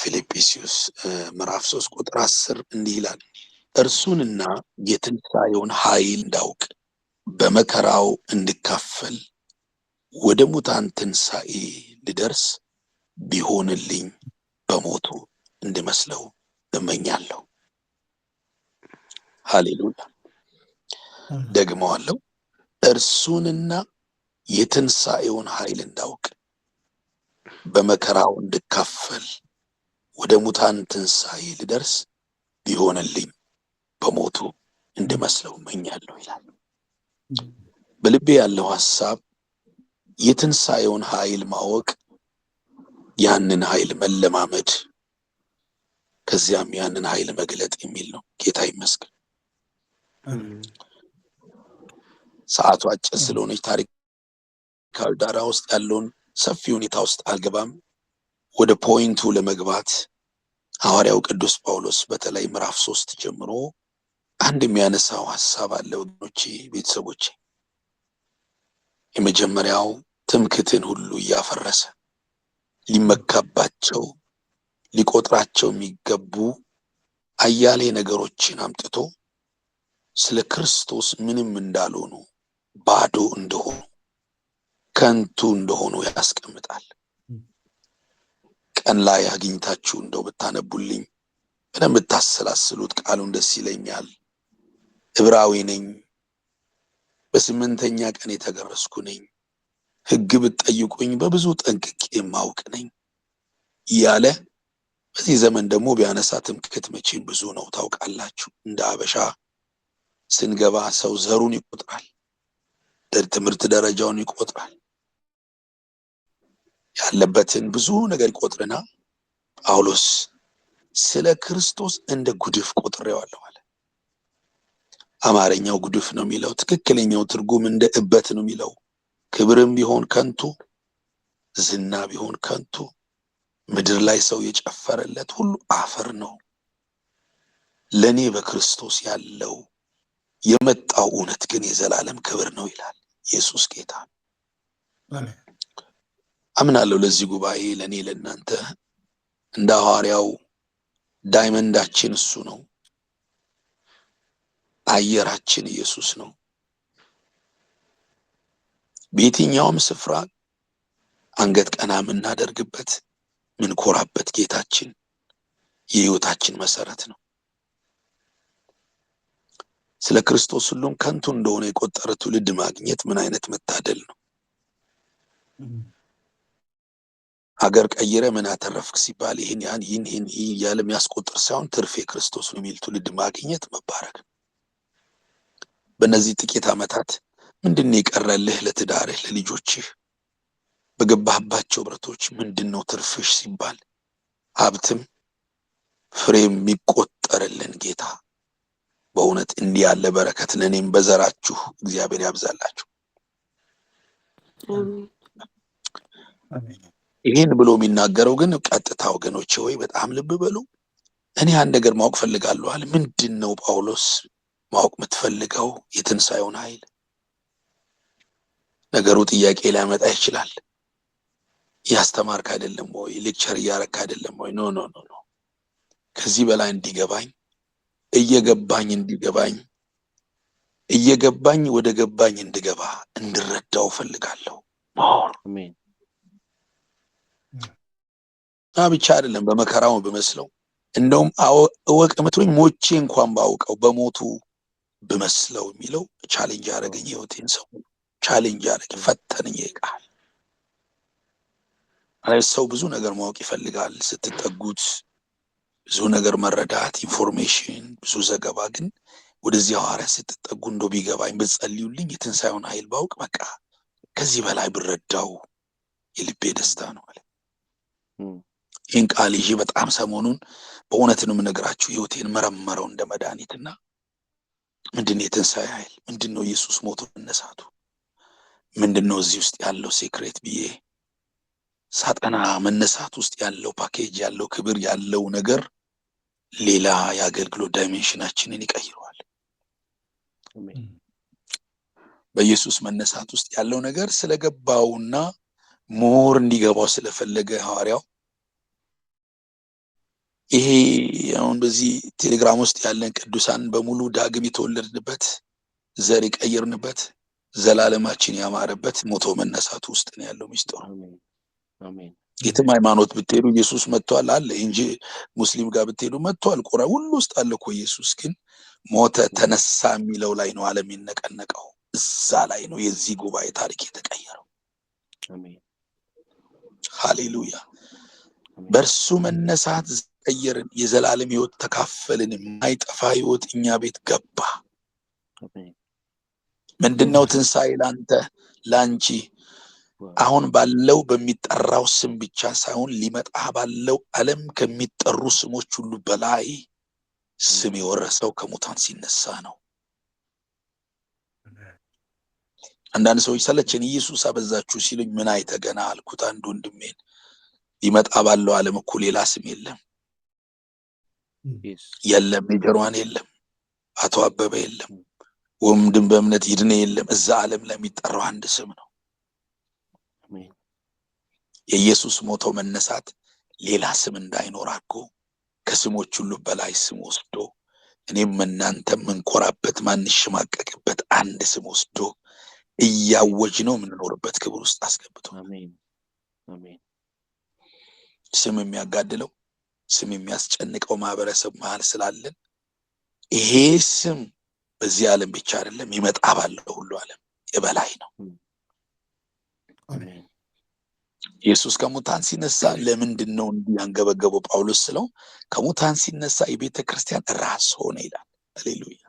ፊልጵስዩስ ምዕራፍ 3 ቁጥር 10 እንዲህ ይላል፣ እርሱንና የትንሣኤውን ኃይል እንዳውቅ በመከራው እንድካፈል ወደ ሙታን ትንሣኤ ልደርስ ቢሆንልኝ በሞቱ እንድመስለው እመኛለሁ። ሃሌሉያ። ደግመዋለሁ፣ እርሱንና የትንሣኤውን ኃይል እንዳውቅ በመከራው እንድካፈል ወደ ሙታን ትንሣኤ ልደርስ ቢሆንልኝ በሞቱ እንድመስለው እመኛለሁ ይላል። በልቤ ያለው ሐሳብ የትንሣኤውን ኃይል ማወቅ፣ ያንን ኃይል መለማመድ፣ ከዚያም ያንን ኃይል መግለጥ የሚል ነው። ጌታ ይመስገን። ሰዓቱ አጭር ስለሆነች ታሪካዊ ዳራ ውስጥ ያለውን ሰፊ ሁኔታ ውስጥ አልገባም። ወደ ፖይንቱ ለመግባት ሐዋርያው ቅዱስ ጳውሎስ በተለይ ምዕራፍ 3 ጀምሮ አንድ የሚያነሳው ሐሳብ አለ ወገኖቼ፣ ቤተሰቦቼ። የመጀመሪያው ትምክህትን ሁሉ እያፈረሰ ሊመካባቸው ሊቆጥራቸው የሚገቡ አያሌ ነገሮችን አምጥቶ ስለ ክርስቶስ ምንም እንዳልሆኑ፣ ባዶ እንደሆኑ፣ ከንቱ እንደሆኑ ያስቀምጣል። ቀን ላይ አግኝታችሁ እንደው ብታነቡልኝ በደንብ ብታሰላስሉት ቃሉን ደስ ይለኛል። ዕብራዊ ነኝ፣ በ8ኛ ቀን የተገረዝኩ ነኝ፣ ሕግ ብትጠይቁኝ በብዙ ጠንቅቄ የማውቅ ነኝ እያለ በዚህ ዘመን ደግሞ ቢያነሳ ትምክህት መቼም ብዙ ነው ታውቃላችሁ። እንደ አበሻ ስንገባ ሰው ዘሩን ይቆጥራል፣ ትምህርት ደረጃውን ይቆጥራል፣ ያለበትን ብዙ ነገር ይቆጥርና ጳውሎስ ስለ ክርስቶስ እንደ ጉድፍ ቆጥሬዋለሁ አለ። አማርኛው ጉድፍ ነው የሚለው፣ ትክክለኛው ትርጉም እንደ እበት ነው የሚለው። ክብርም ቢሆን ከንቱ፣ ዝና ቢሆን ከንቱ፣ ምድር ላይ ሰው የጨፈረለት ሁሉ አፈር ነው፣ ለኔ በክርስቶስ ያለው የመጣው እውነት ግን የዘላለም ክብር ነው ይላል። ኢየሱስ ጌታ። አምናለሁ ለዚህ ጉባኤ፣ ለኔ ለእናንተ እንደ ሐዋርያው ዳይመንዳችን እሱ ነው፣ አየራችን ኢየሱስ ነው። በየትኛውም ስፍራ አንገት ቀና የምናደርግበት ምንኮራበት ጌታችን የሕይወታችን መሰረት ነው። ስለ ክርስቶስ ሁሉም ከንቱ እንደሆነ የቆጠረ ትውልድ ማግኘት ምን አይነት መታደል ነው። ሀገር ቀይረ ምን አተረፍክ ሲባል ይህን እያለ የሚያስቆጥር ሳይሆን ትርፌ ክርስቶስ ነው የሚል ትውልድ ማግኘት መባረክ ነው። በእነዚህ ጥቂት ዓመታት ምንድን የቀረልህ ለትዳርህ፣ ለልጆችህ፣ በገባህባቸው ብረቶች ምንድን ነው ትርፍሽ ሲባል ሀብትም ፍሬም የሚቆጠርልን ጌታ በእውነት እንዲህ ያለ በረከት ለእኔም በዘራችሁ እግዚአብሔር ያብዛላችሁ። ይህን ብሎ የሚናገረው ግን ቀጥታ ወገኖቼ ወይ በጣም ልብ በሉ። እኔ አንድ ነገር ማወቅ ፈልጋለሁ አለ። ምንድን ነው ጳውሎስ ማወቅ የምትፈልገው? የትንሣኤውን ኃይል። ነገሩ ጥያቄ ሊያመጣ ይችላል። ያስተማርክ አይደለም ወይ? ሌክቸር እያረክ አይደለም ወይ? ኖ ኖ ኖ ኖ። ከዚህ በላይ እንዲገባኝ እየገባኝ ወደ ገባኝ እንድገባ እንድረዳው ፈልጋለሁ። አሜን። ብቻ አይደለም በመከራው ብመስለው፣ እንደውም እወቅ የምትሉኝ ሞቼ እንኳን ባውቀው በሞቱ ብመስለው የሚለው ቻሌንጅ አደረገኝ። ህይወቴን ሰው ቻሌንጅ አደረገኝ፣ ፈተነኝ። ይቃል ሰው ብዙ ነገር ማወቅ ይፈልጋል። ስትጠጉት ብዙ ነገር መረዳት፣ ኢንፎርሜሽን፣ ብዙ ዘገባ። ግን ወደዚህ ሐዋርያ ስትጠጉ እንደው ቢገባኝ ብትጸልዩልኝ የትንሣኤውን ኃይል ባውቅ በቃ ከዚህ በላይ ብረዳው የልቤ ደስታ ነው አለ። ይህን ቃል ይዤ በጣም ሰሞኑን በእውነት ነው የምነግራችሁ ህይወቴን መረመረው እንደ መድኃኒትና ምንድነው የትንሣኤ ኃይል? ምንድነው ኢየሱስ ሞቶ መነሳቱ? ምንድነው እዚህ ውስጥ ያለው ሴክሬት ብዬ ሳጠና መነሳት ውስጥ ያለው ፓኬጅ ያለው ክብር ያለው ነገር ሌላ የአገልግሎት ዳይሜንሽናችንን ይቀይረዋል። በኢየሱስ መነሳት ውስጥ ያለው ነገር ስለገባውና ሞር እንዲገባው ስለፈለገ ሐዋርያው ይሄ አሁን በዚህ ቴሌግራም ውስጥ ያለን ቅዱሳን በሙሉ ዳግም የተወለድንበት ዘር የቀየርንበት ዘላለማችን ያማረበት ሞቶ መነሳቱ ውስጥ ነው ያለው ሚስጥሩ። አሜን የትም ሃይማኖት ብትሄዱ ኢየሱስ መጥቷል አለ እንጂ ሙስሊም ጋር ብትሄዱ መጥቷል ቁራ ሁሉ ውስጥ አለ እኮ ኢየሱስ። ግን ሞተ ተነሳ የሚለው ላይ ነው ዓለም የሚነቀነቀው። እዛ ላይ ነው የዚህ ጉባኤ ታሪክ የተቀየረው። አሜን ሃሌሉያ። በእርሱ መነሳት ቀየርን፣ የዘላለም ህይወት ተካፈልን፣ የማይጠፋ ህይወት እኛ ቤት ገባ። ምንድነው ትንሣኤ? ላንተ ላንቺ አሁን ባለው በሚጠራው ስም ብቻ ሳይሆን ሊመጣ ባለው ዓለም ከሚጠሩ ስሞች ሁሉ በላይ ስም የወረሰው ከሙታን ሲነሳ ነው። አንዳንድ ሰዎች ሰለቸን ኢየሱስ አበዛችሁ ሲሉኝ ምን አይተገና አልኩት አንድ ወንድሜን። ሊመጣ ባለው ዓለም እኮ ሌላ ስም የለም የለም። ሜጀሯን የለም፣ አቶ አበበ የለም፣ ወንድም በእምነት ይድነ የለም። እዛ ዓለም ላይ የሚጠራው አንድ ስም ነው። የኢየሱስ ሞቶ መነሳት ሌላ ስም እንዳይኖር አድርጎ ከስሞች ሁሉ በላይ ስም ወስዶ እኔም እናንተም እንኮራበት ማንሽማቀቅበት አንድ ስም ወስዶ እያወጅ ነው የምንኖርበት ክብር ውስጥ አስገብቶ ስም የሚያጋድለው ስም የሚያስጨንቀው ማህበረሰብ መሃል ስላለን ይሄ ስም በዚህ ዓለም ብቻ አይደለም ይመጣ ባለው ሁሉ ዓለም የበላይ ነው። ኢየሱስ ከሙታን ሲነሳ ለምንድን ነው እንዲህ ያንገበገበው? ጳውሎስ ስለው ከሙታን ሲነሳ የቤተ ክርስቲያን ራስ ሆነ ይላል። ሃሌሉያ።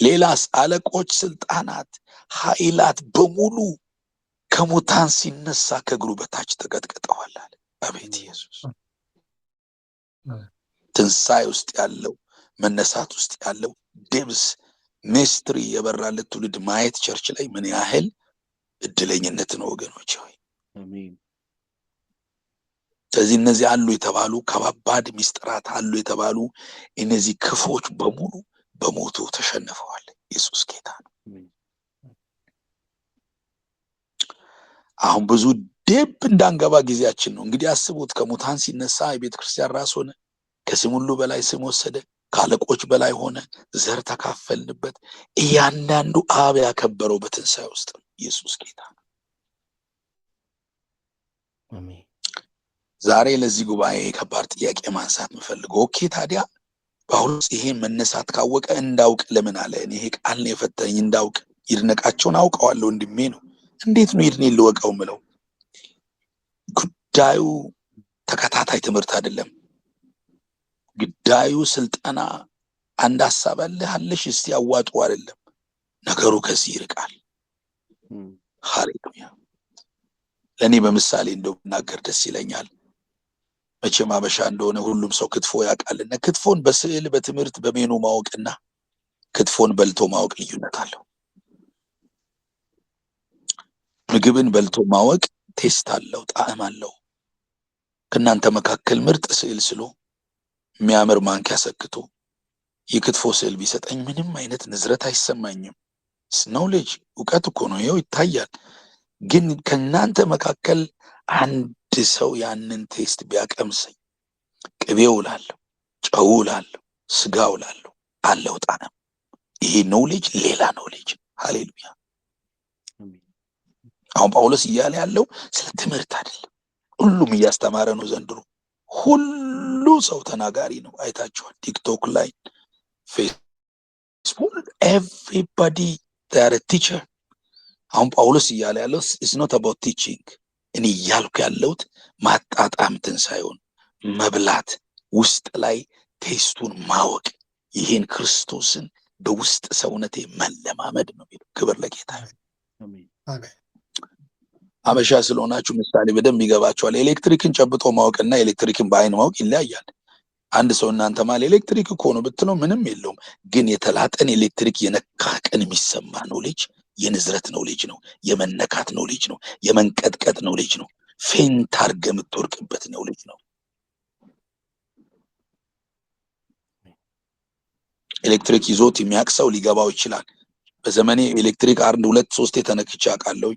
ሌላስ አለቆች፣ ስልጣናት፣ ኃይላት በሙሉ ከሙታን ሲነሳ ከእግሩ በታች ተቀጥቅጠዋል አለ። አቤት ኢየሱስ! ትንሣኤ ውስጥ ያለው መነሳት ውስጥ ያለው ደብስ ሚስትሪ የበራለት ትውልድ ማየት ቸርች ላይ ምን ያህል እድለኝነት ነው ወገኖች ሆይ። ስለዚህ እነዚህ አሉ የተባሉ ከባባድ ሚስጥራት አሉ የተባሉ እነዚህ ክፎች በሙሉ በሞቱ ተሸንፈዋል። ኢየሱስ ጌታ ነው። አሁን ብዙ ደብ እንዳንገባ ጊዜያችን ነው። እንግዲህ አስቡት፣ ከሙታን ሲነሳ የቤተ ክርስቲያን ራስ ሆነ፣ ከስም ሁሉ በላይ ስም ወሰደ፣ ከአለቆች በላይ ሆነ፣ ዘር ተካፈልንበት። እያንዳንዱ አብ ያከበረው በትንሣኤ ውስጥ ነው። ኢየሱስ ጌታ ነው። ዛሬ ለዚህ ጉባኤ ከባድ ጥያቄ ማንሳት የምፈልገው ኦኬ ታዲያ ጳውሎስ ይሄን መነሳት ካወቀ እንዳውቅ ለምን አለ? እኔ ይሄ ቃል ነው የፈተነኝ። እንዳውቅ ይድነቃቸውን አውቀዋለሁ ወንድሜ ነው። እንዴት ነው ይድኔ ልወቀው ምለው? ጉዳዩ ተከታታይ ትምህርት አይደለም። ጉዳዩ ስልጠና፣ አንድ ሐሳብ አለሽ እስቲ አዋጡ አይደለም። ነገሩ ከዚህ ይርቃል። ሃሌሉያ። ለእኔ በምሳሌ እንደው ብናገር ደስ ይለኛል። መቼም አበሻ እንደሆነ ሁሉም ሰው ክትፎ ያውቃልና ክትፎን በስዕል በትምህርት በሜኑ ማወቅና ክትፎን በልቶ ማወቅ ልዩነት አለው። ምግብን በልቶ ማወቅ ቴስት አለው፣ ጣዕም አለው። ከእናንተ መካከል ምርጥ ስዕል ስሎ የሚያምር ማንኪያ ሰክቶ የክትፎ ስዕል ቢሰጠኝ ምንም አይነት ንዝረት አይሰማኝም። ስኖውሌጅ እውቀት እኮ ነው፣ ይኸው ይታያል። ግን ከእናንተ መካከል አንድ ሰው ያንን ቴስት ቢያቀምሰኝ ቅቤው ላለሁ፣ ጨው ላለሁ፣ ስጋው ላለሁ አለው ጣዕም። ይሄ ኖውሌጅ ሌላ ኖውሌጅ። ሃሌሉያ። አሁን ጳውሎስ እያለ ያለው ስለ ትምህርት አይደለም። ሁሉም እያስተማረ ነው ዘንድሮ። ሁሉ ሰው ተናጋሪ ነው። አይታችኋል። ቲክቶክ ላይ፣ ፌስቡክ፣ ኤቭሪባዲ ዴር ቲቸር። አሁን ጳውሎስ እያለ ያለው ኢትስ ኖት አባውት ቲቺንግ። እኔ እያልኩ ያለሁት ማጣጣም ትንሣኤውን መብላት፣ ውስጥ ላይ ቴስቱን ማወቅ፣ ይህን ክርስቶስን በውስጥ ሰውነቴ መለማመድ ነው የሚለው። ክብር ለጌታ። አበሻ ስለሆናችሁ ምሳሌ በደንብ ይገባችኋል። ኤሌክትሪክን ጨብጦ ማወቅና ኤሌክትሪክን በአይን ማወቅ ይለያያል። አንድ ሰው እናንተ ማለ ኤሌክትሪክ እኮ ነው ብትለው ምንም የለውም። ግን የተላጠን ኤሌክትሪክ የነካ ቀን የሚሰማ ነው ልጅ የንዝረት ነው ልጅ ነው፣ የመነካት ነው ልጅ ነው፣ የመንቀጥቀጥ ነው ልጅ ነው፣ ፌንት አድርገህ የምትወርቅበት ነው ልጅ ነው። ኤሌክትሪክ ይዞት የሚያውቅ ሰው ሊገባው ይችላል። በዘመኔ ኤሌክትሪክ 1 2 3 ተነክቼ አውቃለሁ።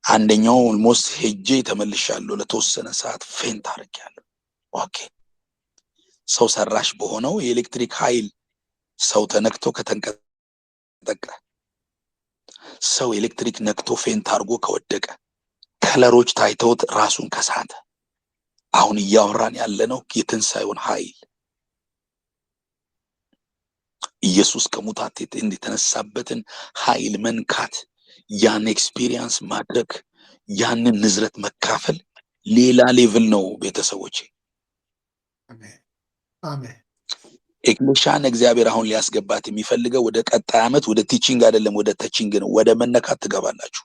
አንደኛው ኦልሞስት ሄጄ ተመልሻለሁ። ለተወሰነ ሰዓት ፌንት አድርጌያለሁ። ኦኬ ሰው ሰራሽ በሆነው የኤሌክትሪክ ኃይል ሰው ተነክቶ ከተንቀጠቀጠ፣ ሰው ኤሌክትሪክ ነክቶ ፌንት አድርጎ ከወደቀ፣ ከለሮች ታይተውት ራሱን ከሳተ፣ አሁን እያወራን ያለነው የትንሣኤውን ኃይል ኢየሱስ ከሙታት የተነሳበትን ኃይል መንካት፣ ያን ኤክስፒሪየንስ ማድረግ፣ ያንን ንዝረት መካፈል ሌላ ሌቭል ነው ቤተሰቦች። አሜን። ኤክሌሻን እግዚአብሔር አሁን ሊያስገባት የሚፈልገው ወደ ቀጣይ ዓመት ወደ ቲቺንግ አይደለም፣ ወደ ተቺንግ ነው። ወደ መነካት ትገባላችሁ።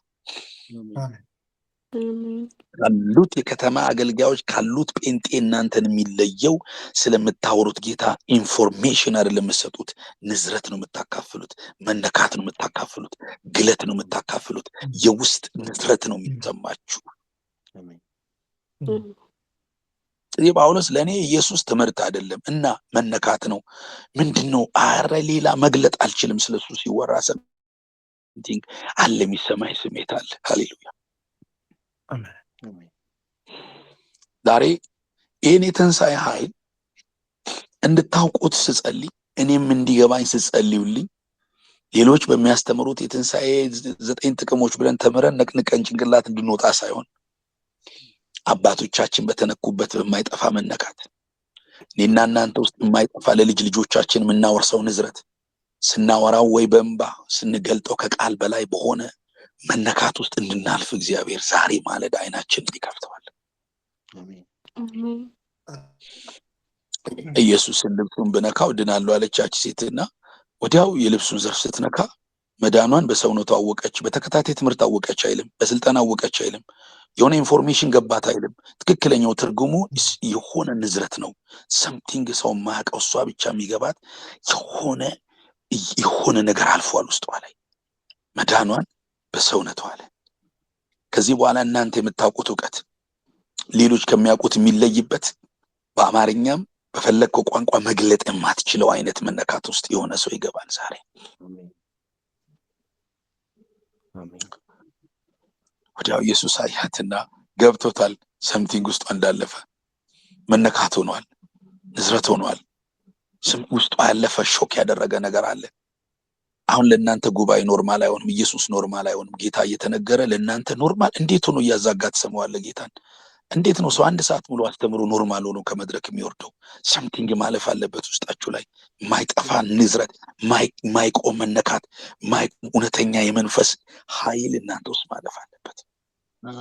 ካሉት የከተማ አገልጋዮች ካሉት ጴንጤ እናንተን የሚለየው ስለምታወሩት ጌታ ኢንፎርሜሽን አይደለም የምትሰጡት፣ ንዝረት ነው የምታካፍሉት፣ መነካት ነው የምታካፍሉት፣ ግለት ነው የምታካፍሉት፣ የውስጥ ንዝረት ነው የሚሰማችሁ። ስለዚህ ጳውሎስ ለእኔ ኢየሱስ ትምህርት አይደለም እና መነካት ነው። ምንድን ነው? አረ ሌላ መግለጥ አልችልም። ስለሱ ሲወራ ሰምቲንግ አለ፣ የሚሰማኝ ስሜት አለ። ሃሌሉያ። ዛሬ ይህን የትንሣኤ ኃይል እንድታውቁት ስጸልይ፣ እኔም እንዲገባኝ ስጸልዩልኝ፣ ሌሎች በሚያስተምሩት የትንሣኤ 9 ጥቅሞች ብለን ተምረን ነቅንቀን ጭንቅላት እንድንወጣ ሳይሆን አባቶቻችን በተነኩበት በማይጠፋ መነካት፣ እኔና እናንተ ውስጥ የማይጠፋ ለልጅ ልጆቻችን የምናወርሰው ንዝረት፣ ስናወራው ወይ በእንባ ስንገልጠው ከቃል በላይ በሆነ መነካት ውስጥ እንድናልፍ እግዚአብሔር ዛሬ ማለዳ አይናችንን ይከፍተዋል። ኢየሱስን ልብሱን ብነካው ድናለሁ አለቻች ሴትና ወዲያው የልብሱን ዘርፍ ስትነካ መዳኗን በሰውነቷ አወቀች። በተከታታይ ትምህርት አወቀች አይልም፣ በስልጠና አወቀች አይልም፣ የሆነ ኢንፎርሜሽን ገባት አይልም። ትክክለኛው ትርጉሙ የሆነ ንዝረት ነው። ሰምቲንግ ሰው ማያውቀው እሷ ብቻ የሚገባት የሆነ ነገር አልፏል ውስጧ ላይ መዳኗን በሰውነቷ አለ። ከዚህ በኋላ እናንተ የምታውቁት እውቀት ሌሎች ከሚያውቁት የሚለይበት፣ በአማርኛም በፈለግከው ቋንቋ መግለጥ የማትችለው አይነት መነካት ውስጥ የሆነ ሰው ይገባል ዛሬ። ወዲያው ኢየሱስ አያትና ገብቶታል። ሰምቲንግ ውስጧ እንዳለፈ መነካት ሆኗል፣ ንዝረት ሆኗል። ውስጧ ያለፈ ሾክ ያደረገ ነገር አለ። አሁን ለእናንተ ጉባኤ ኖርማል አይሆንም፣ ኢየሱስ ኖርማል አይሆንም። ጌታ እየተነገረ ለእናንተ ኖርማል እንዴት ሆኖ እያዛጋ ትሰማዋለህ ጌታን? እንዴት ነው ሰው 1 ሰዓት ሙሉ አስተምሮ ኖርማል ሆኖ ከመድረክ የሚወርደው? ሰምቲንግ ማለፍ አለበት ውስጣችሁ ላይ፣ ማይጠፋ ንዝረት፣ ማይቆም መነካት፣ እውነተኛ የመንፈስ ኃይል እናንተ ውስጥ ማለፍ አለበት።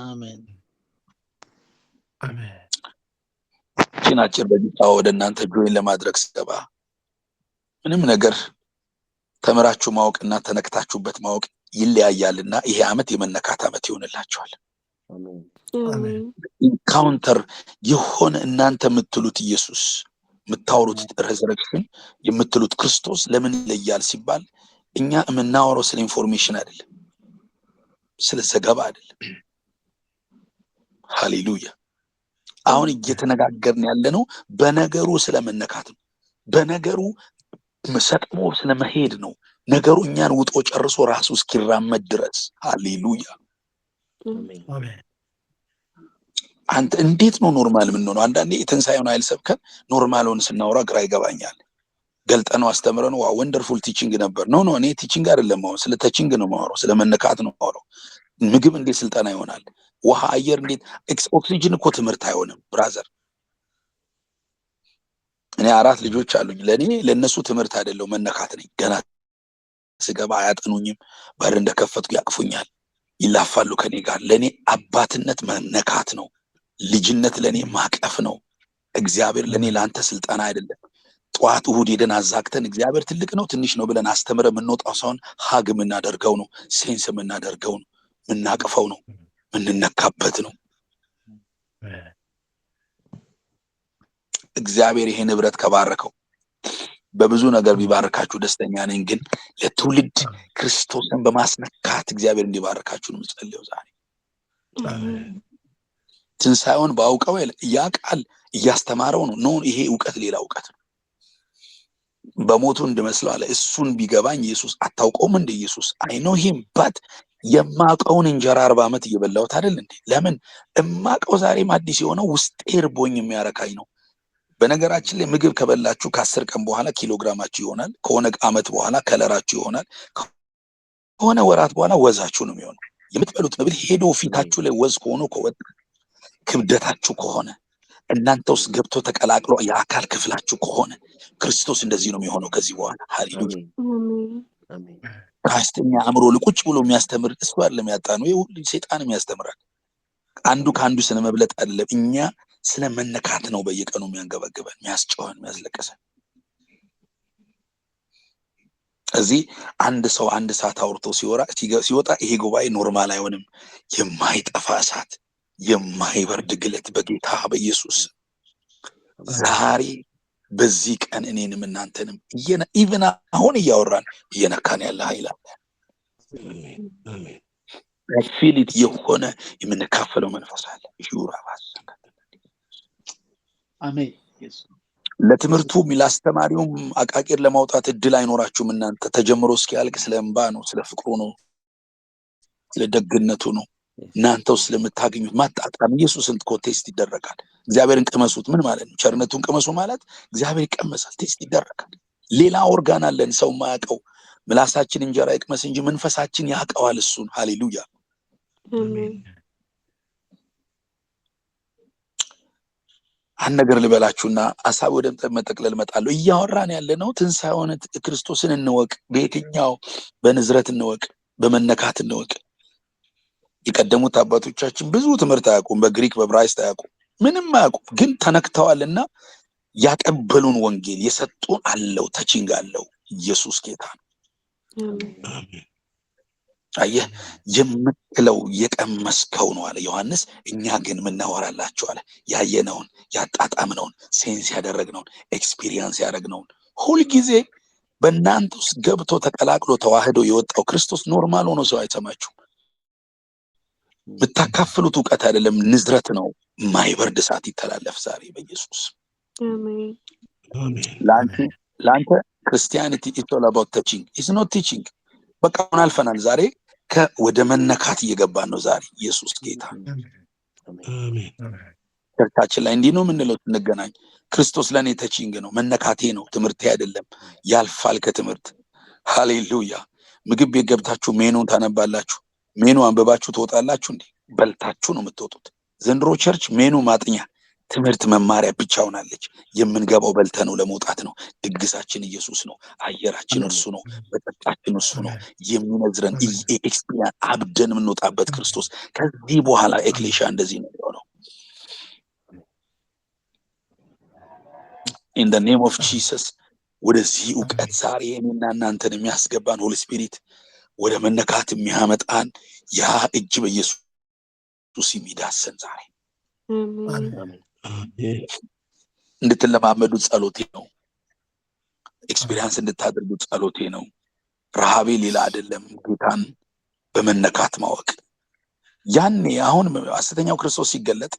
አሜን አሜን። ይህን አጭር ደቂቃ ወደ እናንተ ጆይን ለማድረግ ስገባ ምንም ነገር ተምራችሁ ማወቅና ተነክታችሁበት ማወቅ ይለያያልና ይሄ ዓመት የመነካት ዓመት ይሆንላችኋል። ኢንካውንተር የሆነ እናንተ የምትሉት ኢየሱስ፣ የምታወሩት ሬዘረክሽን፣ የምትሉት ክርስቶስ ለምን ይለያል ሲባል እኛ የምናወራው ስለ ኢንፎርሜሽን አይደለም፣ ስለ ዘገባ አይደለም። ሃሌሉያ። አሁን እየተነጋገርን ያለነው በነገሩ ስለመነካት ነው። በነገሩ ሰጥሞ ስለመሄድ ነው። ነገሩ እኛን ውጦ ጨርሶ ራሱ እስኪራመድ ድረስ። ሃሌሉያ። አንተ እንዴት ነው ኖርማል የምንሆነው? አንዳንዴ የትንሣኤውን ኃይል ሰብከን ኖርማል ሆን ስናወራ ግራ ይገባኛል። ገልጠነው አስተምረን ዋ ወንደርፉል ቲቺንግ ነበር። ኖ እኔ ቲቺንግ አይደለም ማወራው፣ ስለ ተቺንግ ነው ማወራው፣ ስለ መነካት ነው ማወራው። ምግብ እንዴት ስልጠና ይሆናል? ውሃ፣ አየር እንዴት ኦክሲጅን እኮ ትምህርት አይሆንም ብራዘር። እኔ 4 ልጆች አሉኝ። ለእነሱ ትምህርት አይደለው መነካት ነኝ። ገና ስገባ አያጠኑኝም። በር እንደከፈትኩ ያቅፉኛል፣ ይላፋሉ ከኔ ጋር። ለእኔ አባትነት መነካት ነው። ልጅነት ለእኔ ማቀፍ ነው። እግዚአብሔር ለእኔ ለአንተ ስልጠና አይደለም። ጠዋት እሁድ ሄደን አዛግተን እግዚአብሔር ትልቅ ነው ትንሽ ነው ብለን አስተምረ የምንወጣው ሳይሆን ሀግ የምናደርገው ነው። ሴንስ የምናደርገው ነው። የምናቅፈው ነው። የምንነካበት ነው። እግዚአብሔር ይሄን ንብረት ከባረከው በብዙ ነገር ቢባርካችሁ ደስተኛ ነኝ። ግን ለትውልድ ክርስቶስን በማስነካት እግዚአብሔር እንዲባርካችሁ ነው የምጸልየው ዛሬ። ትንሣኤውን ባውቀው ያ ቃል እያስተማረው ነው። ይሄ እውቀት ሌላ እውቀት ነው። በሞቱ እንድመስለው አለ። እሱን ቢገባኝ ኢየሱስ አታውቀውም እንደ ኢየሱስ አይ ኖ ሂም ባት የማቀውን እንጀራ 40 ዓመት እየበላሁት አይደል እንዴ? ለምን እማቀው ዛሬም አዲስ የሆነው ውስጤ እርቦኝ የሚያረካኝ ነው። በነገራችን ላይ ምግብ ከበላችሁ ከ10 ቀን በኋላ ኪሎግራማችሁ ይሆናል። ከሆነ ዓመት በኋላ ከለራችሁ ይሆናል። ከሆነ ወራት በኋላ ወዛችሁ ነው የሚሆነው። የምትበሉት መብል ሄዶ ፊታችሁ ላይ ወዝ ከሆነ ከወጣ ክብደታችሁ ከሆነ እናንተ ውስጥ ገብቶ ተቀላቅሎ የአካል ክፍላችሁ ከሆነ ክርስቶስ እንደዚህ ነው የሚሆነው ከዚህ በኋላ። ሃሌሉያ። ራስተኛ አእምሮ ልቁጭ ብሎ የሚያስተምር እሱ አይደለም ያጣ ነው። ይሄ ሁሉ ሰይጣንም ያስተምራል። አንዱ ከአንዱ ስለ መብለጥ አይደለም፣ እኛ ስለ መነካት ነው በየቀኑ የሚያንገበግበን፣ የሚያስጨዋን፣ የሚያስለቅሰን። እዚህ አንድ ሰው አንድ ሰዓት አውርቶ ሲወጣ ይሄ ጉባኤ ኖርማል አይሆንም። የማይጠፋ እሳት፣ የማይበርድ ግለት በጌታ በኢየሱስ ዛሬ በዚህ ቀን እኔንም እናንተንም ኢቭን አሁን እያወራን እየነካን ያለ ኃይል አለ። ፊሊት የሆነ የምንካፈለው መንፈስ አለ። አሜን። ለትምህርቱ ለአስተማሪውም አቃቂር ለማውጣት እድል አይኖራችሁም። እናንተ ተጀምሮ እስኪያልቅ ስለ እንባ ነው፣ ስለ ፍቅሩ ነው፣ ስለ ደግነቱ ነው። እናንተው ስለምታገኙት ማጣጣም ኢየሱስን እኮ ቴስት ይደረጋል። እግዚአብሔርን ቅመሱት ምን ማለት ነው? ቸርነቱን ቅመሱ ማለት እግዚአብሔር ይቀመሳል፣ ቴስት ይደረጋል። ሌላ ኦርጋን አለን ሰው ማያውቀው። ምላሳችን እንጀራ ይቅመስ እንጂ መንፈሳችን ያውቀዋል እሱን። ሃሌሉያ። አንድ ነገር ልበላችሁና ሐሳብ ወደ መጠቅለል መጣለሁ። እያወራን ያለነው ትንሣኤውን ክርስቶስን እንወቅ። በየትኛው በንዝረት እንወቅ፣ በመነካት እንወቅ። የቀደሙት አባቶቻችን ብዙ ትምህርት አያውቁም፣ በግሪክ በዕብራይስጥ አያውቁም፣ ምንም አያውቁም። ግን ተነክተዋልና ያቀበሉን ወንጌል የሰጡን አለው፣ ተቺንግ አለው። ኢየሱስ ጌታ ነው። አየህ የምትለው የቀመስከው ነው አለ ዮሐንስ። እኛ ግን ምናወራላችሁ አለ ያየነውን፣ ያጣጣምነውን፣ ሴንስ ያደረግነውን፣ ኤክስፒሪየንስ ያደረግነውን። ሁልጊዜ በእናንተ ውስጥ ገብቶ ተቀላቅሎ ተዋህዶ የወጣው ክርስቶስ ኖርማል ሆኖ ሰው አይሰማችሁም። የምታካፍሉት እውቀት አይደለም፣ ንዝረት ነው። ማይበርድ እሳት ይተላለፍ ዛሬ በኢየሱስ ለአንተ ክርስቲያኒቲ ኢዝ ኦል አባውት ቲቺንግ ኢዝ ኖት ቲቺንግ። በቃ አሁን አልፈናል። ዛሬ ወደ መነካት እየገባን ነው። ዛሬ ኢየሱስ ጌታ። ቸርቻችን ላይ እንዲህ ነው የምንለው ስንገናኝ፣ ክርስቶስ ለእኔ ተቺንግ ነው፣ መነካቴ ነው፣ ትምህርቴ አይደለም። ያልፋል ከትምህርት። ሃሌሉያ። ምግብ ቤት ገብታችሁ ሜኑን ታነባላችሁ። ሜኑ አንብባችሁ ትወጣላችሁ እንዴ? በልታችሁ ነው የምትወጡት። ዘንድሮ ቸርች ሜኑ ማጥኛ ትምህርት መማሪያ ብቻ ሆናለች። የምንገባው በልተ ነው ለመውጣት ነው። ድግሳችን ኢየሱስ ነው። አየራችን እርሱ ነው። መጠጣችን እርሱ ነው። የሚነዝረን ኤክስፒሪየንስ አብደን የምንወጣበት ክርስቶስ። ከዚህ በኋላ ኤክሌሻ እንደዚህ ነው የሚሆነው። ኢን ዘ ኔም ኦፍ ጂሰስ ወደዚህ እውቀት ዛሬ እኔና እናንተን የሚያስገባን ሆሊ ስፒሪት ወደ መነካት የሚያመጣን ያ እጅ በኢየሱስ የሚዳሰን ዛሬ እንድትለማመዱ ጸሎቴ ነው። ኤክስፒሪየንስ እንድታደርጉ ጸሎቴ ነው። ረሃቤ ሌላ አይደለም፣ ጌታን በመነካት ማወቅ። ያኔ አሁን ሐሰተኛው ክርስቶስ ሲገለጥ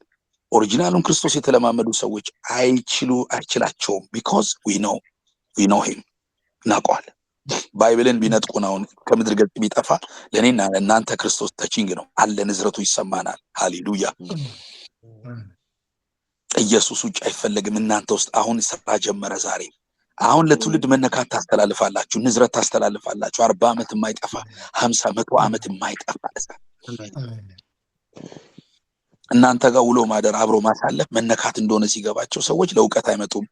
ኦሪጂናሉን ክርስቶስ የተለማመዱ ሰዎች አይችላቸውም። ቢኮዝ ዊ ኖ ሂም እናውቀዋለን። ባይብልን ቢነጥቁን አሁን ከምድር ገጽ ቢጠፋ ለእኔና ለእናንተ ክርስቶስ ተቺንግ ነው አለ። ንዝረቱ ይሰማናል። ሃሌሉያ። ኢየሱስ ውጭ አይፈለግም። እናንተ ውስጥ አሁን ስራ ጀመረ ዛሬ። አሁን ለትውልድ መነካት ታስተላልፋላችሁ፣ ንዝረት ታስተላልፋላችሁ። 40 ዓመት የማይጠፋ 50 100 ዓመት የማይጠፋ እናንተ ጋር ውሎ ማደር አብሮ ማሳለፍ መነካት እንደሆነ ሲገባቸው ሰዎች ለእውቀት አይመጡም።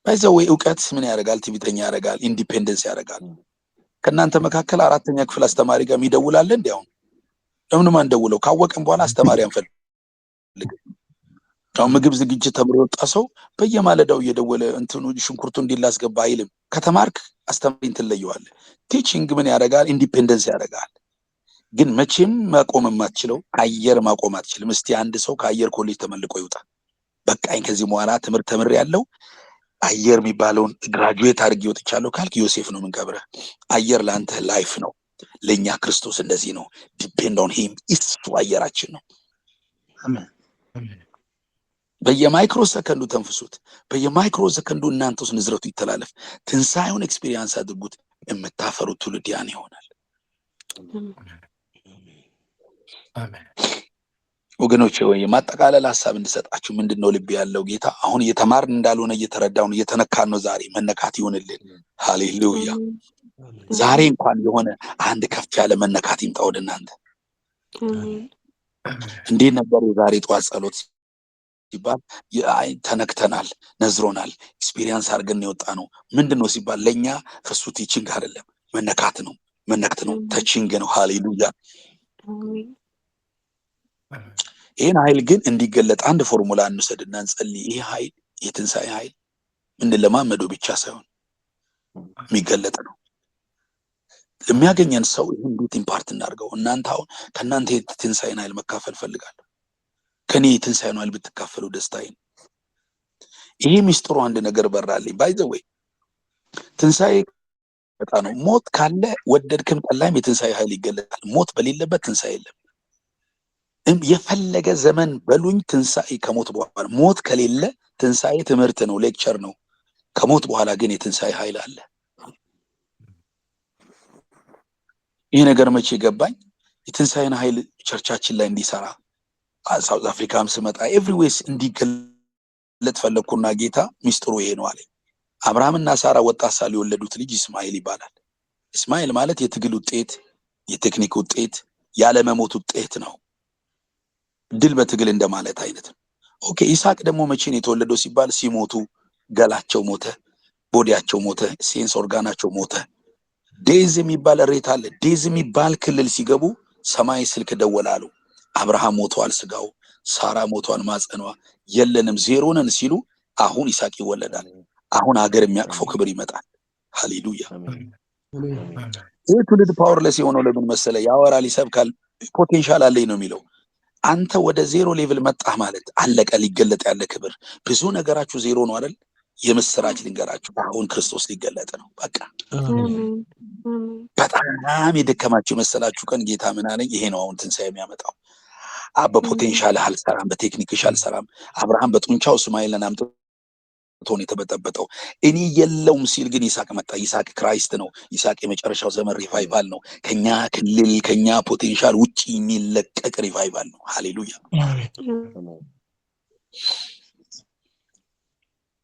ባይዘው እውቀት ምን ያደርጋል? ትዕቢተኛ ያደርጋል፣ ኢንዲፔንደንስ ያደርጋል። ከእናንተ መካከል 4ኛ ክፍል አስተማሪ ጋር የሚደውላል እንዴ? አሁን ለምንም አንደውለው? ካወቀን በኋላ አስተማሪ አንፈልግም። አሁን ምግብ ዝግጅት ተብሎ የወጣ ሰው በየማለዳው እየደወለ እንትኑ ሽንኩርቱ እንዲላስገባ አይልም። ከተማርክ አስተማሪን ትለየዋለህ። ቲቺንግ ምን ያደርጋል? ኢንዲፔንደንስ ያደርጋል። ግን መቼም ማቆም የማትችለው አየር ማቆም አትችልም። እስቲ አንድ ሰው ከአየር ኮሌጅ ተመልቆ ይውጣ። በቃኝ ከዚህ በኋላ ትምህርት ተምሬያለሁ አየር የሚባለውን ግራጁዌት አድርጌ ወጥቻለሁ ካልክ ዮሴፍ ነው የምንቀብረህ። አየር ለአንተ ላይፍ ነው፣ ለእኛ ክርስቶስ እንደዚህ ነው። ዲፔንድ ኦን ሂም። እሱ አየራችን ነው። በየማይክሮ ሰከንዱ ተንፍሱት። በየማይክሮ ሰከንዱ እናንተ ውስጥ ንዝረቱ ይተላለፍ። ትንሣኤውን ኤክስፒሪየንስ አድርጉት። የምታፈሩት ትውልድ ያን ይሆናል። አሜን። ወገኖቼ ወይ የማጠቃለል ሐሳብ እንድሰጣችሁ ምንድነው ልብ ያለው ጌታ አሁን እየተማርን እንዳልሆነ እየተረዳውን እየተነካን ነው። ዛሬ መነካት ይሆንልን። ሃሌሉያ። ዛሬ እንኳን የሆነ አንድ ከፍ ያለ መነካት ይምጣ ወደ እናንተ። እንዴት ነበር የዛሬ ጠዋት ጸሎት ሲባል ተነክተናል፣ ነዝሮናል፣ ኤክስፒሪየንስ አድርገን የወጣ ነው። ምንድነው ሲባል ለኛ እሱ ቲቺንግ አይደለም መነካት ነው፣ መነክት ነው፣ ተቺንግ ነው። ሃሌሉያ። ይህን ኃይል ግን እንዲገለጥ አንድ ፎርሙላ እንውሰድና እንጸልይ። ይህ ኃይል የትንሣኤ ኃይል እንለማመደው ብቻ ሳይሆን የሚገለጥ ነው። ለሚያገኘን ሰው ይህን እንዴት ኢምፓርት እናድርገው። እናንተ አሁን ከእናንተ የትንሣኤን ኃይል መካፈል ፈልጋለሁ። ከኔ የትንሣኤን ኃይል ብትካፈሉ ደስታዬ ነው። ይሄ ሚስጥሩ አንድ ነገር በራልኝ። ባይ ዘ ዌይ ትንሣኤ በጣም ነው። ሞት ካለ ወደድክም ጠላይም የትንሣኤ ኃይል ይገለጣል። ሞት በሌለበት ትንሣኤ የለም። የፈለገ ዘመን በሉኝ ትንሣኤ ከሞት በኋላ ሞት ከሌለ ትንሣኤ ትምህርት ነው፣ ሌክቸር ነው። ከሞት በኋላ ግን የትንሣኤ ኃይል አለ። ይህ ነገር መቼ ገባኝ? የትንሣኤን ኃይል ቸርቻችን ላይ እንዲሰራ ሳውዝ አፍሪካም ስመጣ ኤቭሪዌይስ እንዲገለጥ ፈለግኩና ጌታ ሚስጥሩ ይሄ ነው አለኝ። አብርሃምና ሳራ ወጣት ሳለ የወለዱት ልጅ እስማኤል ይባላል። እስማኤል ማለት የትግል ውጤት፣ የቴክኒክ ውጤት፣ ያለመሞት ውጤት ነው። ድል በትግል እንደማለት አይነት ነው። ኦኬ ይስሐቅ ደግሞ መቼ ነው የተወለደው ሲባል ሲሞቱ ገላቸው ሞተ፣ ቦዲያቸው ሞተ፣ ሴንስ ኦርጋናቸው ሞተ። ዴዝ የሚባል ሬት አለ። ዴዝ የሚባል ክልል ሲገቡ ሰማይ ስልክ ደወላሉ። አብርሃም ሞቷል ስጋው፣ ሳራ ሞቷል ማጸኗ፣ የለንም ዜሮ ነን ሲሉ አሁን ይስሐቅ ይወለዳል። አሁን ሀገር የሚያቅፈው ክብር ይመጣል። ሃሌሉያ። ይህ ትውልድ ፓወርለስ የሆነው ለምን መሰለ? ያወራል፣ ይሰብካል፣ ፖቴንሻል አለኝ ነው የሚለው። አንተ ወደ ዜሮ ሌቭል መጣህ ማለት አለቀ። ሊገለጥ ያለ ክብር ብዙ ነገራችሁ ዜሮ ነው አይደል? የምስራች ልንገራችሁ፣ አሁን ክርስቶስ ሊገለጥ ነው። በቃ በጣም የደከማችሁ የመሰላችሁ ቀን ጌታ ምን አለኝ? ይሄ ነው አሁን ትንሣኤ የሚያመጣው። በፖቴንሻል አልሰራም፣ በቴክኒክሽ አልሰራም። አብርሃም በጡንቻው እስማኤልን አምጥቶ ነው የተበጠበጠው። እኔ የለውም ሲል ግን ይስሐቅ መጣ። ይስሐቅ ክራይስት ነው። ይስሐቅ የመጨረሻው ዘመን ሪቫይቫል ነው። ከኛ ክልል ከኛ ፖቴንሻል ውጪ የሚለቀቅ ሪቫይቫል ነው። ሃሌሉያ።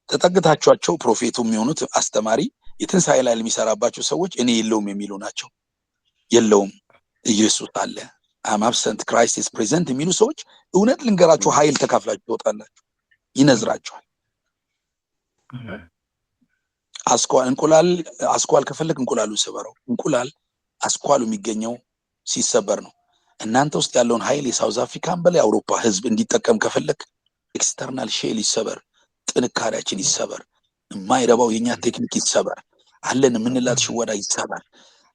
ተጠግታችኋቸው ፕሮፌቱ የሚሆኑት አስተማሪ የትንሣኤ ላይ የሚሰራባቸው ሰዎች እኔ የለውም የሚሉ ናቸው። የለውም ኢየሱስ አለ፣ አም አብሰንት ክራይስት ኢዝ ፕሬዘንት የሚሉ ሰዎች እውነት ልንገራችሁ ኃይል ተካፍላችሁ ትወጣላችሁ። ይነዝራችኋል። አስኳል ከፈለግ እንቁላሉ ሰበረው። እንቁላል አስኳሉ የሚገኘው ሲሰበር ነው። እናንተ ውስጥ ያለውን ኃይል የሳውዝ አፍሪካን በላይ አውሮፓ ህዝብ እንዲጠቀም ከፈለግ ኤክስተርናል ሼል ይሰበር፣ ጥንካሬያችን ይሰበር፣ የማይረባው የኛ ቴክኒክ ይሰበር፣ አለን የምንላት ሽወዳ ይሰበር፣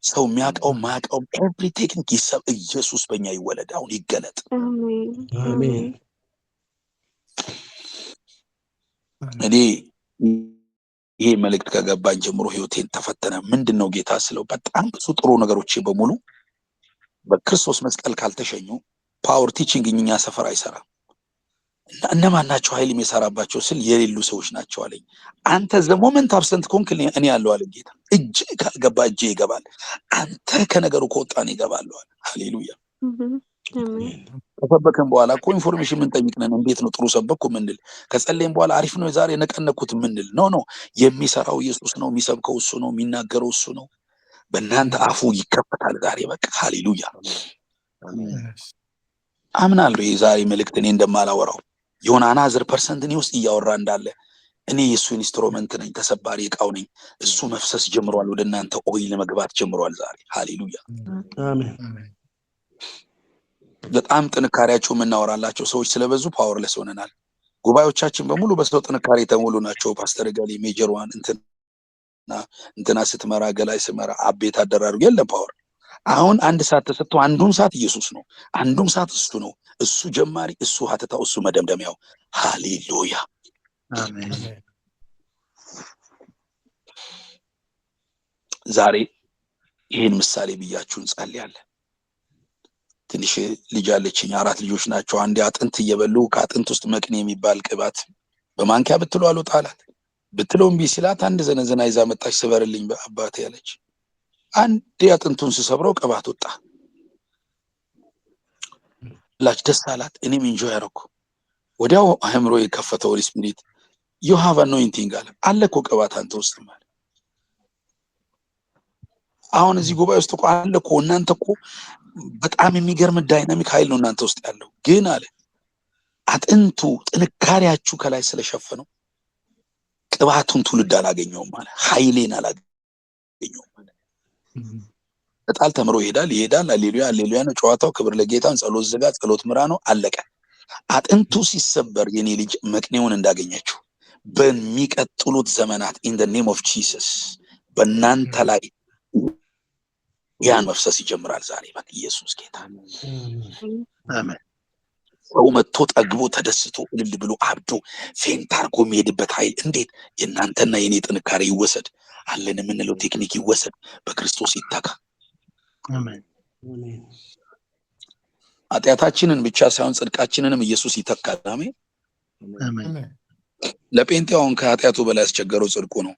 ሰው የሚያውቀው ማያውቀው ኤቭሪ ቴክኒክ ይሰበር። ኢየሱስ በእኛ ይወለድ፣ አሁን ይገለጥ። አሜን። እኔ ይሄ መልእክት ከገባኝ ጀምሮ ህይወቴን ተፈተነ። ምንድነው ጌታ ስለው በጣም ብዙ ጥሩ ነገሮች በሙሉ በክርስቶስ መስቀል ካልተሸኙ ፓወር ቲቺንግ እኛ ሰፈር አይሰራም። እና እነማን ናቸው ኃይል የሚሰራባቸው ስል የሌሉ ሰዎች ናቸው አለኝ። አንተ ዘሞመንት አብሰንት ኮንክ እኔ ያለው አለ ጌታ። እጅ ካልገባ እጄ ይገባል። አንተ ከነገሩ ከወጣን ይገባል። ሃሌሉያ። ከሰበከን በኋላ እኮ ኢንፎርሜሽን ምን ጠይቅነን? እንዴት ነው ጥሩ ሰበኩ ምንል? ከጸለይን በኋላ አሪፍ ነው ዛሬ ነቀነኩት ምንል? ኖ የሚሰራው ኢየሱስ ነው። የሚሰብከው እሱ ነው። የሚናገረው እሱ ነው። በእናንተ አፉ ይከፈታል ዛሬ። በቃ ሃሌሉያ። አምናለሁ የዛሬ መልእክት እኔ እንደማላወራው የሆነ አናዘር ፐርሰንት እኔ ውስጥ እያወራ እንዳለ እኔ የእሱ ኢንስትሩመንት ነኝ፣ ተሰባሪ እቃው ነኝ። እሱ መፍሰስ ጀምሯል። ወደ እናንተ ኦይል መግባት ጀምሯል ዛሬ። ሃሌሉያ። በጣም ጥንካሬያቸው የምናወራላቸው ሰዎች ስለበዙ ፓወርለስ ሆነናል። ጉባኤዎቻችን በሙሉ በሰው ጥንካሬ የተሞሉ ናቸው። ፓስተር ገሌ ሜጀር ዋን እንትና ስትመራ ገላይ ስመራ አቤት አደራርጉ የለም ፓወር። አሁን አንድ ሰዓት ተሰጥቶ አንዱም ሰዓት ኢየሱስ ነው፣ አንዱም ሰዓት እሱ ነው። እሱ ጀማሪ፣ እሱ ሀተታው፣ እሱ መደምደሚያው። ሃሌሉያ። ዛሬ ይህን ምሳሌ ብያችሁ እንጸልያለን። ትንሽ ልጅ አለችኝ፣ 4 ልጆች ናቸው። አንዴ አጥንት እየበሉ ከአጥንት ውስጥ መቅኔ የሚባል ቅባት በማንኪያ ብትሉ አልወጣ አላት። ብትለው እምቢ ሲላት አንድ ዘነዘና ይዛ መጣች። ስበርልኝ በአባቴ ያለች። አንዴ አጥንቱን ስሰብረው ቅባት ወጣ። ላች ደስ አላት። እኔም ኢንጆይ ያደረኩ። ወዲያው አእምሮ የከፈተው ሆሊ ስፒሪት you have anointing አለ እኮ ቅባት አንተ ውስጥ ማለት። አሁን እዚህ ጉባኤ ውስጥ እኮ አለ እኮ እናንተ እኮ በጣም የሚገርም ዳይናሚክ ኃይል ነው እናንተ ውስጥ ያለው። ግን አለ አጥንቱ ጥንካሬያችሁ ከላይ ስለሸፈነው ቅባቱን ትውልድ አላገኘውም ማለት ኃይሌን አላገኘውም ማለት። በጣል ተምሮ ይሄዳል። ሃሌሉያ ሃሌሉያ ነው ጨዋታው። ክብር ለጌታን ጸሎት ዝጋ፣ ጸሎት ምራ ነው አለቀ። አጥንቱ ሲሰበር የኔ ልጅ መቅኔውን እንዳገኘችው በሚቀጥሉት ዘመናት in the name of Jesus በእናንተ ላይ ያን መፍሰስ ይጀምራል። ዛሬ ኢየሱስ ጌታ አሜን። ሰው መጥቶ ጠግቦ ተደስቶ እልል ብሎ አብዶ ፌንት አድርጎ የሚሄድበት ኃይል እንዴት የእናንተና የኔ ጥንካሬ ይወሰድ አለን የምንለው ቴክኒክ ይወሰድ፣ በክርስቶስ ይተካ። አሜን። ኃጢአታችንን ብቻ ሳይሆን ጽድቃችንንም ኢየሱስ ይተካል። አሜን አሜን። ለጴንጤውን ከኃጢአቱ በላይ ያስቸገረው ጽድቁ ነው።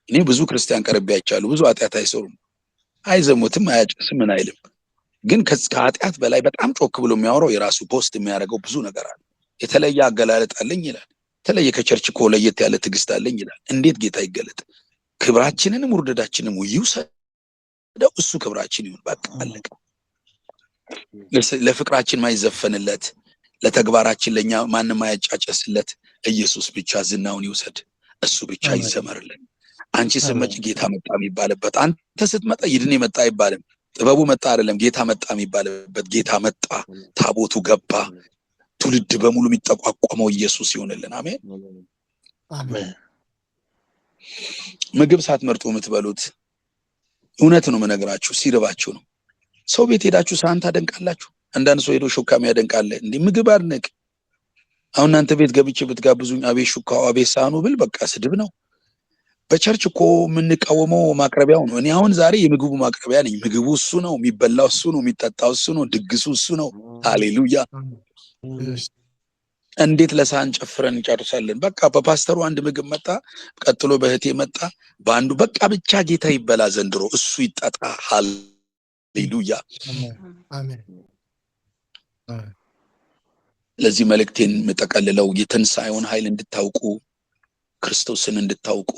እኔ ብዙ ክርስቲያን ቀርቤ አይቻለሁ። ብዙ ኃጢአት አይሰሩም፣ አይዘሙትም፣ አያጭስም፣ ምን አይልም። ግን ከኃጢአት በላይ በጣም ጮክ ብሎ የሚያወራው የራሱ ፖስት የሚያደርገው ብዙ ነገር አለ። የተለየ አገላለጥ አለኝ ይላል። የተለየ ከቸርች እኮ ለየት ያለ ትዕግስት አለኝ ይላል። እንዴት ጌታ ይገለጥ? ክብራችንንም ውርደዳችንም ይውሰደው፣ እሱ ክብራችን ይሁን። በቃ አለቀ። ለፍቅራችን ማይዘፈንለት፣ ለተግባራችን ለኛ ማንም ማያጫጨስለት ኢየሱስ ብቻ ዝናውን ይውሰድ፣ እሱ ብቻ ይዘመርልን። አንቺ ስትመጪ ጌታ መጣ የሚባልበት፣ አንተ ስትመጣ ይድኔ መጣ አይባልም። ጥበቡ መጣ አይደለም፣ ጌታ መጣ የሚባልበት። ጌታ መጣ፣ ታቦቱ ገባ፣ ትውልድ በሙሉ የሚጠቋቋመው ኢየሱስ ይሆንልን። አሜን አሜን። ምግብ ሳትመርጡ የምትበሉት እውነት ነው የምነግራችሁ፣ ሲርባችሁ ነው። ሰው ቤት ሄዳችሁ ሳህን ታደንቃላችሁ። አንዳንድ ሰው ሄዶ ሹካም ያደንቃል። እንዴ ምግብ አድነቅ። አሁን እናንተ ቤት ገብቼ ብትጋብዙኝ አቤት ሹካው አቤት ሳህኑ ብል በቃ ስድብ ነው። በቸርች እኮ የምንቃወመው ማቅረቢያው ነው። እኔ አሁን ዛሬ የምግቡ ማቅረቢያ ነኝ። ምግቡ እሱ ነው፣ የሚበላው እሱ ነው፣ የሚጠጣው እሱ ነው፣ ድግሱ እሱ ነው። ሃሌሉያ። እንዴት ለሳህን ጨፍረን እንጨርሳለን? በቃ በፓስተሩ አንድ ምግብ መጣ፣ ቀጥሎ በእህቴ መጣ፣ በአንዱ በቃ ብቻ ጌታ ይበላ ዘንድሮ፣ እሱ ይጠጣ። ሃሌሉያ አሜን። ለዚህ መልእክቴን የምጠቀልለው የትንሣኤውን ኃይል እንድታውቁ፣ ክርስቶስን እንድታውቁ፣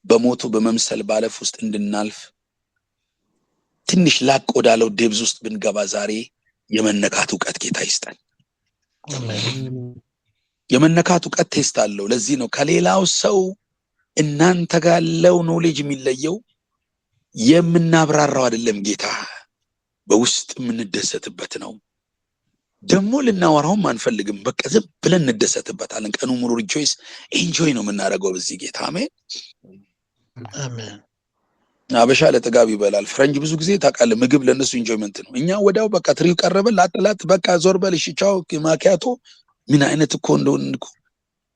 በሞቱ በመምሰል ባለፍ ውስጥ እንድናልፍ፣ ትንሽ ላቅ ወዳለው ዴብዝ ውስጥ ብንገባ ዛሬ የመነካት እውቀት ጌታ ይስጠን። የመነካት እውቀት ቴስት አለው። ለዚህ ነው ከሌላው ሰው እናንተ ጋር ያለው ኖሌጅ የሚለየው የምናብራራው አይደለም። ጌታ በውስጥ የምንደሰትበት ነው። ደግሞ ልናወራውም አንፈልግም። በቃ ዝም ብለን እንደሰትበታለን። ቀኑ ሙሉ ሪጆይስ ኤንጆይ ነው የምናደርገው በዚህ ጌታ። አሜን አሜን። አበሻ ለጥጋብ ይበላል። ፈረንጅ ብዙ ጊዜ ታውቃለህ ምግብ ለነሱ ኢንጆይመንት ነው። እኛ ወዲያው በቃ ትሪው ቀረበ ላጥላት በቃ ዞር በል እሺ ቻው ማኪያቶ ምን አይነት እኮ እንደሆነ እኮ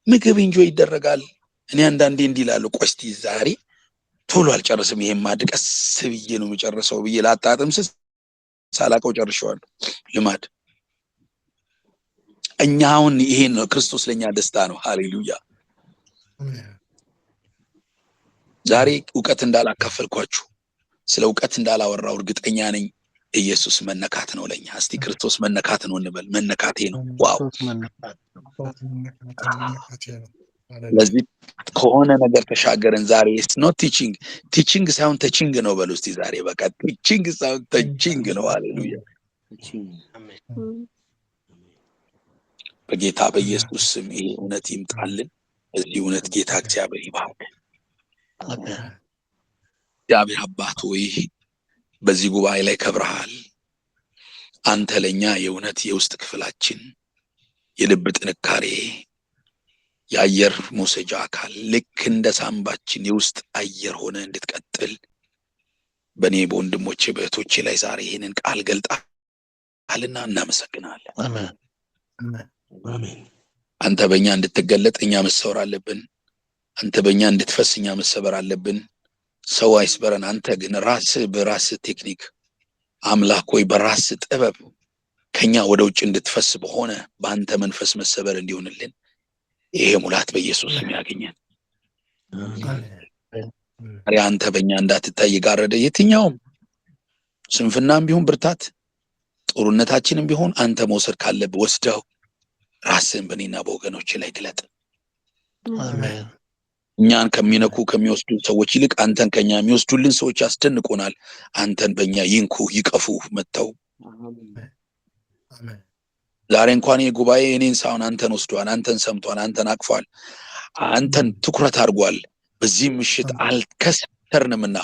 ምግብ ኢንጆይ ይደረጋል። እኔ አንዳንዴ እንዲህ እላለሁ፣ ቆይ እስቲ ዛሬ ቶሎ አልጨርስም፣ ይሄን ማድቀስ ብዬ ነው የምጨርሰው ብዬ ላጣጥም ስስ ሳላቀው ጨርሼዋለሁ። ልማድ እኛ አሁን ይሄን ነው ክርስቶስ ለኛ ደስታ ነው። ሃሌሉያ። ዛሬ እውቀት እንዳላካፈልኳችሁ ስለ እውቀት እንዳላወራው እርግጠኛ ነኝ። ኢየሱስ መነካት ነው ለኛ። እስቲ ክርስቶስ መነካት ነው እንበል። መነካቴ ነው። ዋው! ለዚህ ከሆነ ነገር ተሻገረን ዛሬ። ኢትስ ኖት ቲቺንግ ሳይሆን ተቺንግ ነው በሉ እስቲ ዛሬ። በቃ ቲቺንግ ሳይሆን ተቺንግ ነው። ሃሌሉያ። በጌታ በኢየሱስ ስም ይሄ እውነት ይምጣልን። እዚህ እውነት ጌታ እግዚአብሔር ይባርክ። እግዚአብሔር አባት ሆይ በዚህ ጉባኤ ላይ ከብረሃል። አንተ ለኛ የእውነት የውስጥ ክፍላችን፣ የልብ ጥንካሬ፣ የአየር መውሰጃ አካል፣ ልክ እንደ ሳምባችን የውስጥ አየር ሆነ እንድትቀጥል በእኔ በወንድሞቼ በእህቶቼ ላይ ዛሬ ይህንን ቃል ገልጣልና እናመሰግናለን። አሜን። አንተ በእኛ እንድትገለጥ እኛ መሰወር አለብን። አንተ በእኛ እንድትፈስ እኛ መሰበር አለብን። ሰው አይስበረን። አንተ ግን ራስህ በራስህ ቴክኒክ አምላክ ሆይ በራስህ ጥበብ ከኛ ወደ ውጭ እንድትፈስ በሆነ በአንተ መንፈስ መሰበር እንዲሆንልን ይሄ ሙላት በኢየሱስ ስም ያገኘን። አንተ በእኛ እንዳትታይ የጋረደ የትኛውም ስንፍናም ቢሆን ብርታት፣ ጦርነታችንም ቢሆን አንተ መውሰድ ካለብህ ወስደው ራስን በእኔና በወገኖች ላይ ግለጥ። አሜን እኛን ከሚነኩ ከሚወስዱ ሰዎች ይልቅ አንተን ከኛ የሚወስዱልን ሰዎች ያስደንቁናል። አንተን በእኛ ይንኩ ይቀፉ መጥተው ዛሬ እንኳን የጉባኤ እኔን ሳይሆን አንተን ወስዷል፣ አንተን ሰምቷል፣ አንተን አቅፏል፣ አንተን ትኩረት አድርጓል። በዚህ ምሽት አልከሰርንምና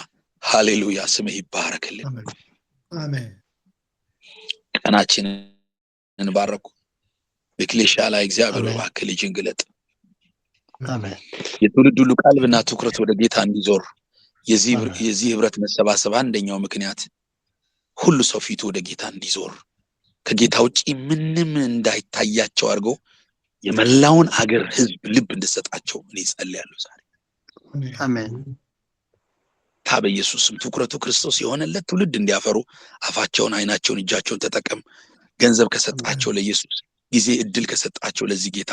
ሃሌሉያ ስምህ ይባረክልን። አሜን ቀናችንን ባረኩ። በክሌሻ ላይ እግዚአብሔር እባክህ ልጅን ግለጥ። አሜን የትውልድ ሁሉ ቀልብና ትኩረት ወደ ጌታ እንዲዞር የዚህ ህብረት መሰባሰብ አንደኛው ምክንያት ሁሉ ሰው ፊቱ ወደ ጌታ እንዲዞር ከጌታ ውጪ ምንም እንዳይታያቸው አድርጎ የመላውን አገር ህዝብ ልብ እንድሰጣቸው እኔ ጸልያለሁ ዛሬ። አሜን በኢየሱስም ትኩረቱ ክርስቶስ የሆነለት ትውልድ እንዲያፈሩ አፋቸውን፣ አይናቸውን፣ እጃቸውን ተጠቀም። ገንዘብ ከሰጣቸው ለኢየሱስ ጊዜ እድል ከሰጣቸው ለዚህ ጌታ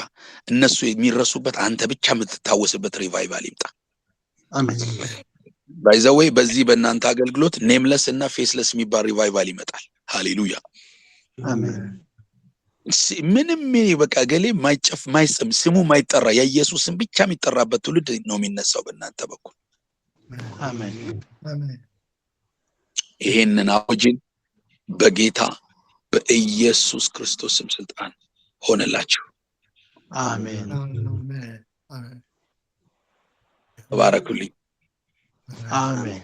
እነሱ የሚረሱበት አንተ ብቻ የምትታወስበት ሪቫይቫል ይምጣ። አሜን ባይዘዌይ በዚህ በእናንተ አገልግሎት ኔምለስ እና ፌስለስ የሚባል ሪቫይቫል ይመጣል። ሃሌሉያ አሜን ምንም በቃ ገሌ ማይጸም ስሙ ማይጠራ የኢየሱስን ብቻ የሚጠራበት ትውልድ ነው የሚነሳው በእናንተ በኩል። አሜን አሜን ይሄንን አውጅን በጌታ በኢየሱስ ክርስቶስ ስም ስልጣን ሆነላችሁ። አሜን ተባረኩልኝ። አሜን